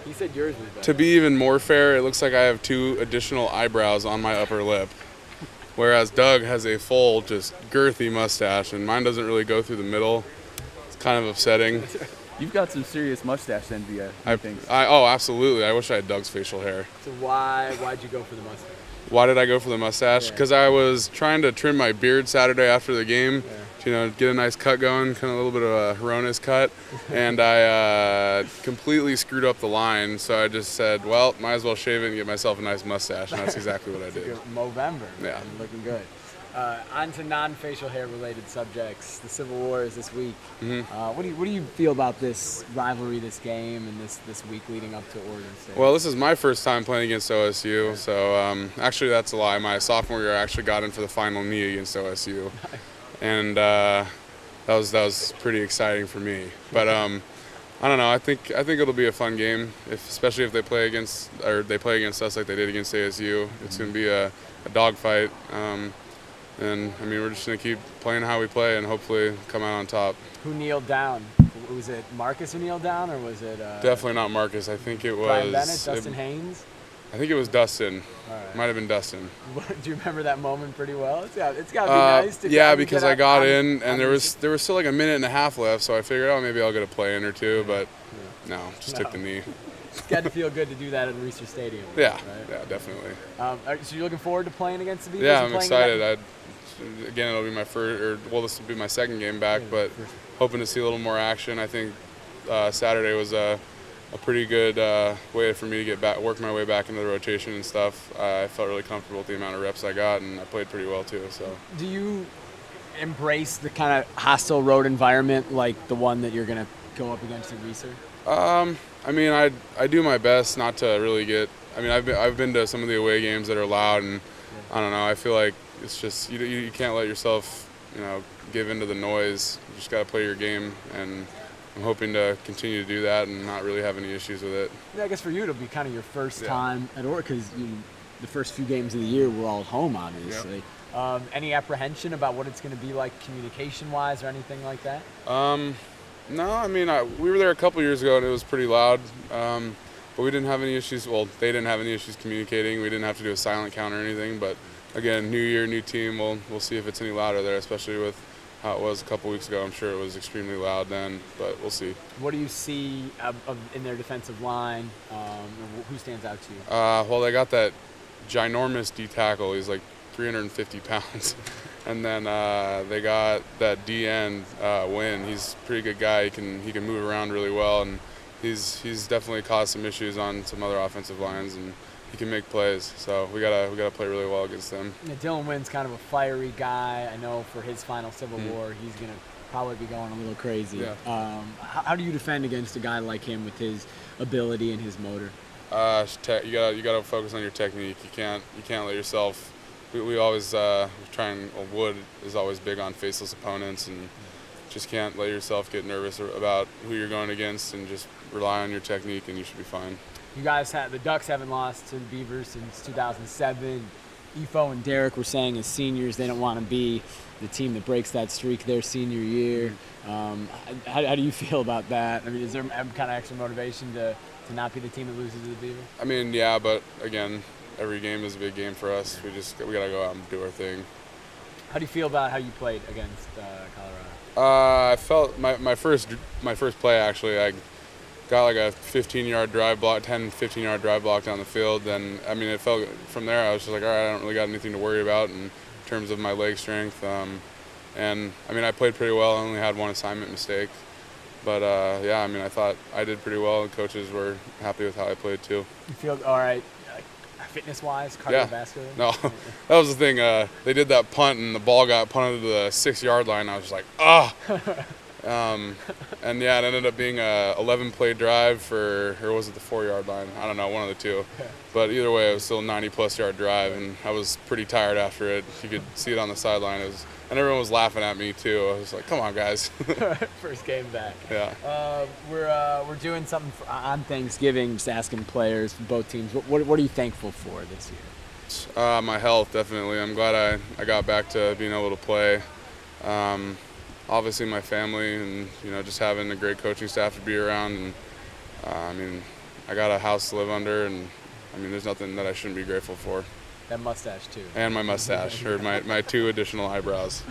He said yours was better. To be even more fair, it looks like I have 2 additional eyebrows on my upper lip, whereas Doug has a full, just girthy mustache, and mine doesn't really go through the middle. It's kind of upsetting. You've got some serious mustache envy, I think. Oh, absolutely. I wish I had Doug's facial hair. So why'd you go for the mustache? Why did I go for the mustache? Yeah. Because I was trying to trim my beard Saturday after the game, get a nice cut going, kind of a little bit of a Hronis cut, and I completely screwed up the line. So I just said, well, might as well shave it and get myself a nice mustache, and that's exactly what I did. Movember. Yeah. Looking good. On to non-facial hair related subjects. The Civil War is this week. Mm-hmm. What do you feel about this rivalry, this game, and this week leading up to Oregon State? Well, this is my first time playing against OSU, so actually that's a lie. My sophomore year, I actually got in for the final knee against OSU, and that was pretty exciting for me. But I don't know. I think it'll be a fun game, especially if they play against us like they did against ASU. It's going to be a dogfight. And I mean, we're just going to keep playing how we play and hopefully come out on top. Who kneeled down? Was it Marcus who kneeled down, or was it? Definitely not Marcus. I think it was Brian Bennett, Dustin Haynes. I think it was Dustin. All right. Might have been Dustin. Do you remember that moment pretty well? It's got to be nice to. Yeah, because I got in and there was still like a minute and a half left, so I figured, oh, maybe I'll get a play in or two, but no, just took the knee. It's got to feel good to do that at Reeser Stadium. Yeah, right? yeah, definitely. So you're looking forward to playing against the Beavers? Yeah, I'm excited. Again, it'll be my this will be my second game back, but hoping to see a little more action. I think Saturday was a pretty good way for me to work my way back into the rotation and stuff. I felt really comfortable with the amount of reps I got, and I played pretty well too. So. Do you embrace the kind of hostile road environment like the one that you're going to go up against at Reeser? I mean, I do my best not to really get. I mean, I've been to some of the away games that are loud, and I don't know. I feel like it's just you can't let yourself give into the noise. You just got to play your game, and I'm hoping to continue to do that and not really have any issues with it. Yeah, I guess for you it'll be kind of your first time at Oregon because the first few games of the year were all at home, obviously. Yep. Any apprehension about what it's going to be like communication-wise or anything like that? No, I mean, we were there a couple years ago and it was pretty loud, but we didn't have any issues. Well, they didn't have any issues communicating. We didn't have to do a silent count or anything. But again, new year, new team. We'll see if it's any louder there, especially with how it was a couple weeks ago. I'm sure it was extremely loud then, but we'll see. What do you see in their defensive line? Who stands out to you? Well, they got that ginormous D tackle. He's like 350 pounds. And then they got that D end Win. He's a pretty good guy. He can move around really well, and he's definitely caused some issues on some other offensive lines, and he can make plays. So we gotta play really well against them. Yeah, Dylan Wynn's kind of a fiery guy. I know for his final Civil War, he's gonna probably be going a little crazy. Yeah. How do you defend against a guy like him with his ability and his motor? You gotta focus on your technique. You can't let yourself. We always Wood is always big on faceless opponents, and just can't let yourself get nervous about who you're going against, and just rely on your technique, and you should be fine. You guys the Ducks haven't lost to the Beavers since 2007. Ifo and Derek were saying as seniors they don't want to be the team that breaks that streak their senior year. How do you feel about that? I mean, is there kind of extra motivation to not be the team that loses to the Beavers? I mean, yeah, but again, every game is a big game for us. We gotta go out and do our thing. How do you feel about how you played against Colorado? I felt my first play actually. I got like a 15-yard drive block, 15-yard drive block down the field. Then I mean, it felt from there. I was just like, all right, I don't really got anything to worry about in terms of my leg strength. And I mean, I played pretty well. I only had one assignment mistake. But yeah, I mean, I thought I did pretty well, and coaches were happy with how I played too. You feel all right? Fitness-wise, cardiovascular? Yeah. No, that was the thing. They did that punt, and the ball got punted to the 6-yard line. I was just like, and yeah, it ended up being a 11-play drive or was it the 4-yard line? I don't know, one of the two. But either way, it was still a 90-plus yard drive, and I was pretty tired after it. You could see it on the sideline. And everyone was laughing at me too. I was like, "Come on, guys!" First game back. Yeah. We're doing something on Thanksgiving, just asking players from both teams. What are you thankful for this year? My health, definitely. I'm glad I got back to being able to play. Obviously, my family, and just having a great coaching staff to be around. And I mean, I got a house to live under, and I mean, there's nothing that I shouldn't be grateful for. That mustache too. And my mustache, or my 2 additional eyebrows.